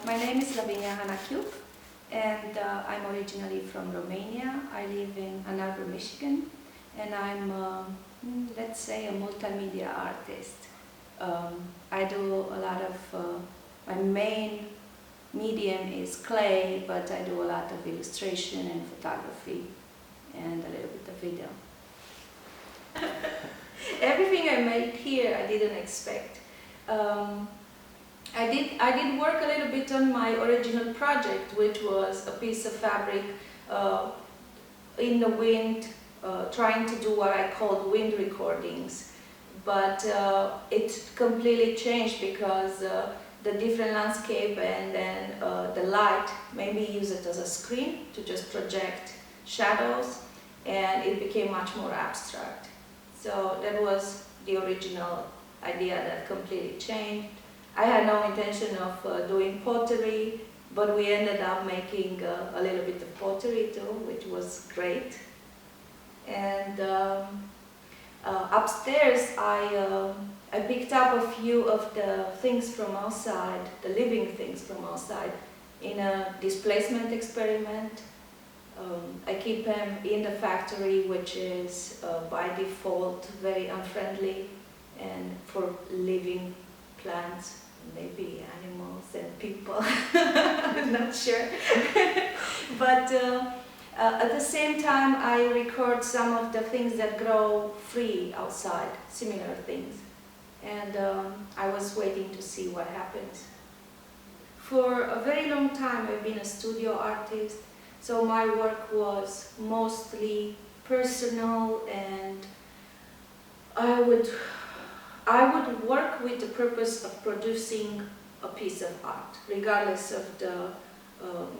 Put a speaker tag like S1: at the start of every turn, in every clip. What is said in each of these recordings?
S1: My name is Lavinia Hanachiuc, and I'm originally from Romania. I live in Ann Arbor, Michigan, and I'm, let's say, a multimedia artist. I do a lot of, my main medium is clay, but I do a lot of illustration and photography and a little bit of video. Everything I made here I didn't expect. I did work a little bit on my original project, which was a piece of fabric in the wind, trying to do what I called wind recordings. But it completely changed because the different landscape and then the light made me use it as a screen to just project shadows, and it became much more abstract. So that was the original idea that completely changed. I had no intention of doing pottery, but we ended up making a little bit of pottery too, which was great. And upstairs I picked up a few of the things from outside, the living things from outside, in a displacement experiment. I keep them in the factory, which is by default very unfriendly and for living plants, maybe animals and people, I'm not sure. But at the same time I record some of the things that grow free outside, similar things. And I was waiting to see what happens. For a very long time I've been a studio artist, so my work was mostly personal, and I would work with the purpose of producing a piece of art, regardless of the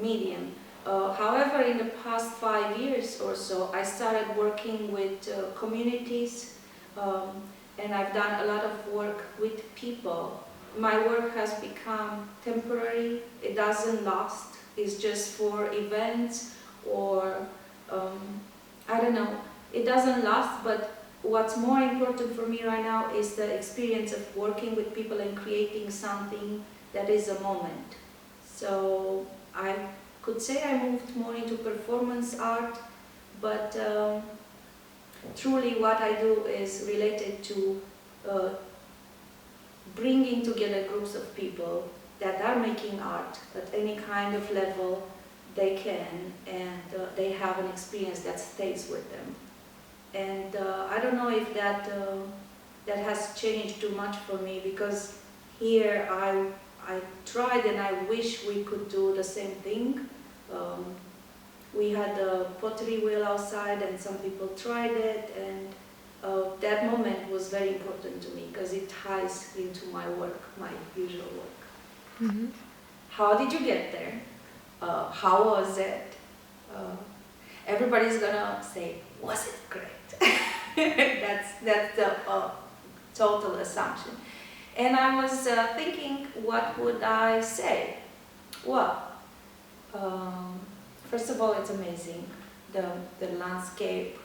S1: medium. However, in the past 5 years or so, I started working with communities, and I've done a lot of work with people. My work has become temporary. It doesn't last. It's just for events or, I don't know, it doesn't last, but what's more important for me right now is the experience of working with people and creating something that is a moment. So I could say I moved more into performance art, but truly what I do is related to bringing together groups of people that are making art at any kind of level they can, and they have an experience that stays with them. And I don't know if that has changed too much for me, because here I tried and I wish we could do the same thing. We had a pottery wheel outside and some people tried it, and that moment was very important to me because it ties into my work, my usual work. Mm-hmm. How did you get there? How was it? Everybody's gonna say, was it great? that's the total assumption. And I was thinking, what would I say? Well, first of all, it's amazing, the landscape,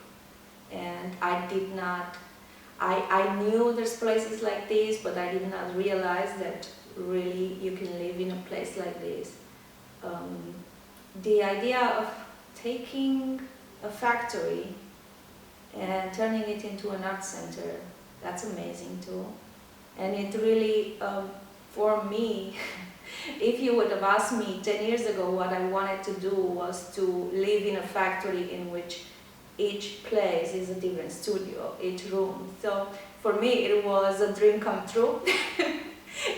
S1: and I knew there's places like this, but I did not realize that really you can live in a place like this. The idea of taking a factory and turning it into an art center, that's amazing too. And it really, for me, if you would have asked me 10 years ago what I wanted to do was to live in a factory in which each place is a different studio, each room. So for me it was a dream come true.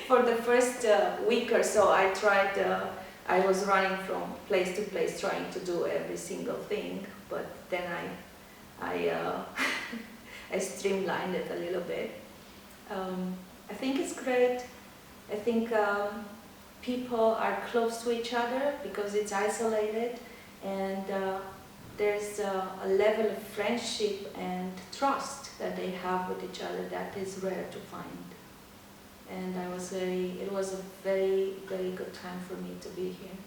S1: For the first week or so I tried, I was running from place to place trying to do every single thing, but then I streamlined it a little bit. I think it's great. I think people are close to each other because it's isolated, and there's a level of friendship and trust that they have with each other that is rare to find. And it was a very, very good time for me to be here.